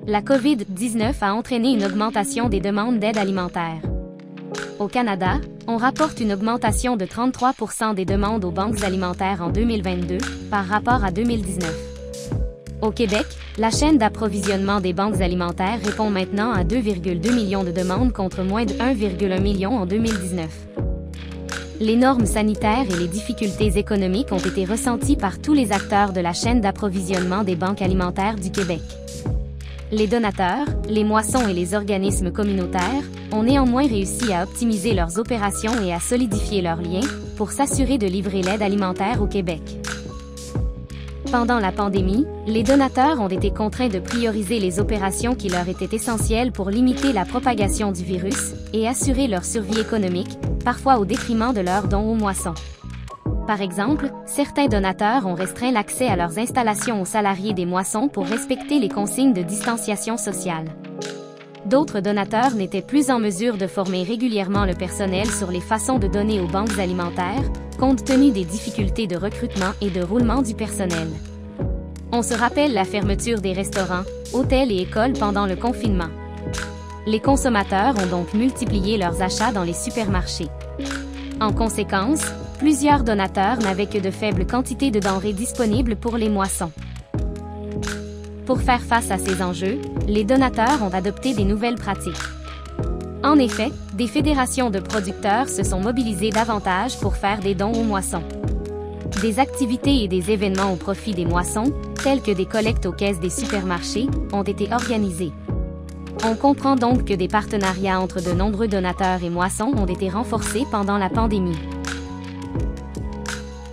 la COVID-19 a entraîné une augmentation des demandes d'aide alimentaire. Au Canada, on rapporte une augmentation de 33% des demandes aux banques alimentaires en 2022, par rapport à 2019. Au Québec, la chaîne d'approvisionnement des banques alimentaires répond maintenant à 2,2 millions de demandes contre moins de 1,1 million en 2019. Les normes sanitaires et les difficultés économiques ont été ressenties par tous les acteurs de la chaîne d'approvisionnement des banques alimentaires du Québec. Les donateurs, les moissons et les organismes communautaires ont néanmoins réussi à optimiser leurs opérations et à solidifier leurs liens pour s'assurer de livrer l'aide alimentaire au Québec. Pendant la pandémie, les donateurs ont été contraints de prioriser les opérations qui leur étaient essentielles pour limiter la propagation du virus et assurer leur survie économique, parfois au détriment de leurs dons aux moissons. Par exemple, certains donateurs ont restreint l'accès à leurs installations aux salariés des moissons pour respecter les consignes de distanciation sociale. D'autres donateurs n'étaient plus en mesure de former régulièrement le personnel sur les façons de donner aux banques alimentaires, compte tenu des difficultés de recrutement et de roulement du personnel. On se rappelle la fermeture des restaurants, hôtels et écoles pendant le confinement. Les consommateurs ont donc multiplié leurs achats dans les supermarchés. En conséquence, plusieurs donateurs n'avaient que de faibles quantités de denrées disponibles pour les moissons. Pour faire face à ces enjeux, les donateurs ont adopté des nouvelles pratiques. En effet, des fédérations de producteurs se sont mobilisées davantage pour faire des dons aux moissons. Des activités et des événements au profit des moissons, tels que des collectes aux caisses des supermarchés, ont été organisés. On comprend donc que des partenariats entre de nombreux donateurs et moissons ont été renforcés pendant la pandémie.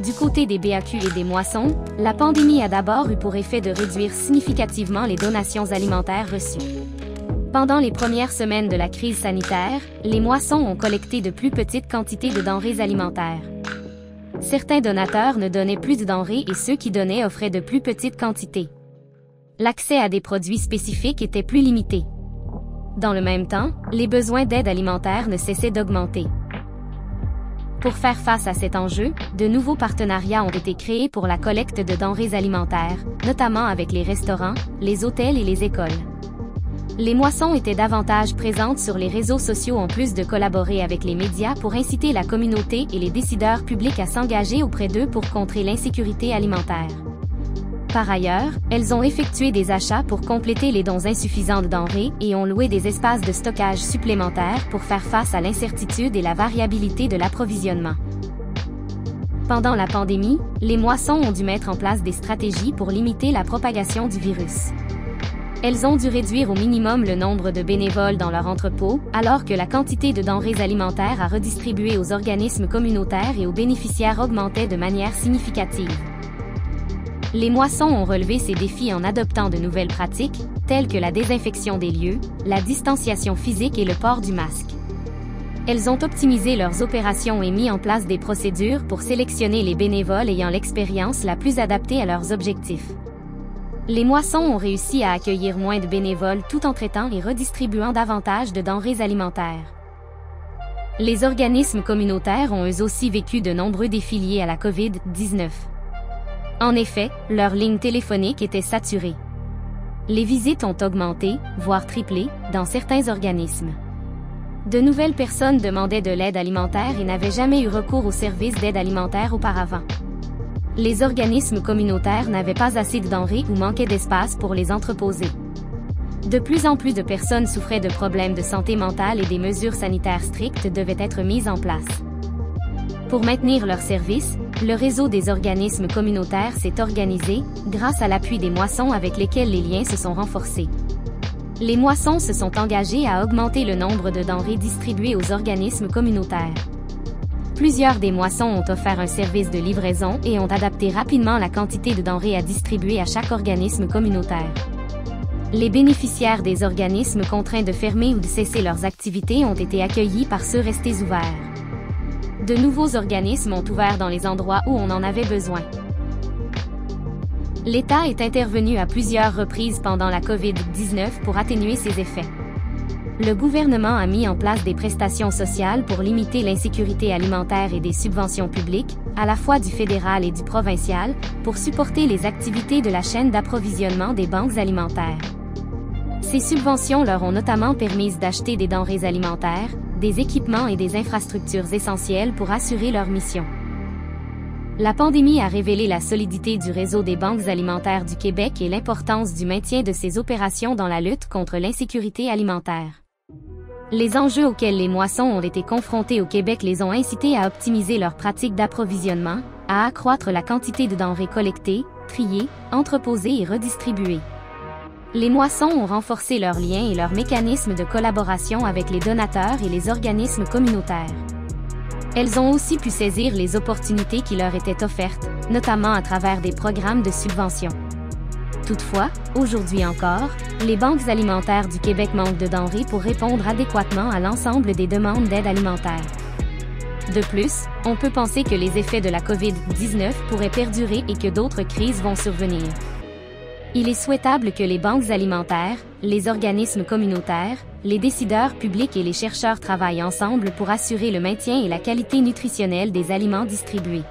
Du côté des BAQ et des moissons, la pandémie a d'abord eu pour effet de réduire significativement les donations alimentaires reçues. Pendant les premières semaines de la crise sanitaire, les moissons ont collecté de plus petites quantités de denrées alimentaires. Certains donateurs ne donnaient plus de denrées et ceux qui donnaient offraient de plus petites quantités. L'accès à des produits spécifiques était plus limité. Dans le même temps, les besoins d'aide alimentaire ne cessaient d'augmenter. Pour faire face à cet enjeu, de nouveaux partenariats ont été créés pour la collecte de denrées alimentaires, notamment avec les restaurants, les hôtels et les écoles. Les moissons étaient davantage présentes sur les réseaux sociaux en plus de collaborer avec les médias pour inciter la communauté et les décideurs publics à s'engager auprès d'eux pour contrer l'insécurité alimentaire. Par ailleurs, elles ont effectué des achats pour compléter les dons insuffisants de denrées et ont loué des espaces de stockage supplémentaires pour faire face à l'incertitude et la variabilité de l'approvisionnement. Pendant la pandémie, les moissons ont dû mettre en place des stratégies pour limiter la propagation du virus. Elles ont dû réduire au minimum le nombre de bénévoles dans leur entrepôt, alors que la quantité de denrées alimentaires à redistribuer aux organismes communautaires et aux bénéficiaires augmentait de manière significative. Les moissons ont relevé ces défis en adoptant de nouvelles pratiques, telles que la désinfection des lieux, la distanciation physique et le port du masque. Elles ont optimisé leurs opérations et mis en place des procédures pour sélectionner les bénévoles ayant l'expérience la plus adaptée à leurs objectifs. Les moissons ont réussi à accueillir moins de bénévoles tout en traitant et redistribuant davantage de denrées alimentaires. Les organismes communautaires ont eux aussi vécu de nombreux défis liés à la COVID-19. En effet, leurs lignes téléphoniques étaient saturées. Les visites ont augmenté, voire triplé, dans certains organismes. De nouvelles personnes demandaient de l'aide alimentaire et n'avaient jamais eu recours aux services d'aide alimentaire auparavant. Les organismes communautaires n'avaient pas assez de denrées ou manquaient d'espace pour les entreposer. De plus en plus de personnes souffraient de problèmes de santé mentale et des mesures sanitaires strictes devaient être mises en place. Pour maintenir leurs services, le réseau des organismes communautaires s'est organisé, grâce à l'appui des moissons avec lesquels les liens se sont renforcés. Les moissons se sont engagés à augmenter le nombre de denrées distribuées aux organismes communautaires. Plusieurs des moissons ont offert un service de livraison et ont adapté rapidement la quantité de denrées à distribuer à chaque organisme communautaire. Les bénéficiaires des organismes contraints de fermer ou de cesser leurs activités ont été accueillis par ceux restés ouverts. De nouveaux organismes ont ouvert dans les endroits où on en avait besoin. L'État est intervenu à plusieurs reprises pendant la COVID-19 pour atténuer ses effets. Le gouvernement a mis en place des prestations sociales pour limiter l'insécurité alimentaire et des subventions publiques, à la fois du fédéral et du provincial, pour supporter les activités de la chaîne d'approvisionnement des banques alimentaires. Ces subventions leur ont notamment permis d'acheter des denrées alimentaires, des équipements et des infrastructures essentielles pour assurer leur mission. La pandémie a révélé la solidité du réseau des banques alimentaires du Québec et l'importance du maintien de ces opérations dans la lutte contre l'insécurité alimentaire. Les enjeux auxquels les moissons ont été confrontés au Québec les ont incités à optimiser leurs pratiques d'approvisionnement, à accroître la quantité de denrées collectées, triées, entreposées et redistribuées. Les moissons ont renforcé leurs liens et leurs mécanismes de collaboration avec les donateurs et les organismes communautaires. Elles ont aussi pu saisir les opportunités qui leur étaient offertes, notamment à travers des programmes de subvention. Toutefois, aujourd'hui encore, les banques alimentaires du Québec manquent de denrées pour répondre adéquatement à l'ensemble des demandes d'aide alimentaire. De plus, on peut penser que les effets de la COVID-19 pourraient perdurer et que d'autres crises vont survenir. Il est souhaitable que les banques alimentaires, les organismes communautaires, les décideurs publics et les chercheurs travaillent ensemble pour assurer le maintien et la qualité nutritionnelle des aliments distribués.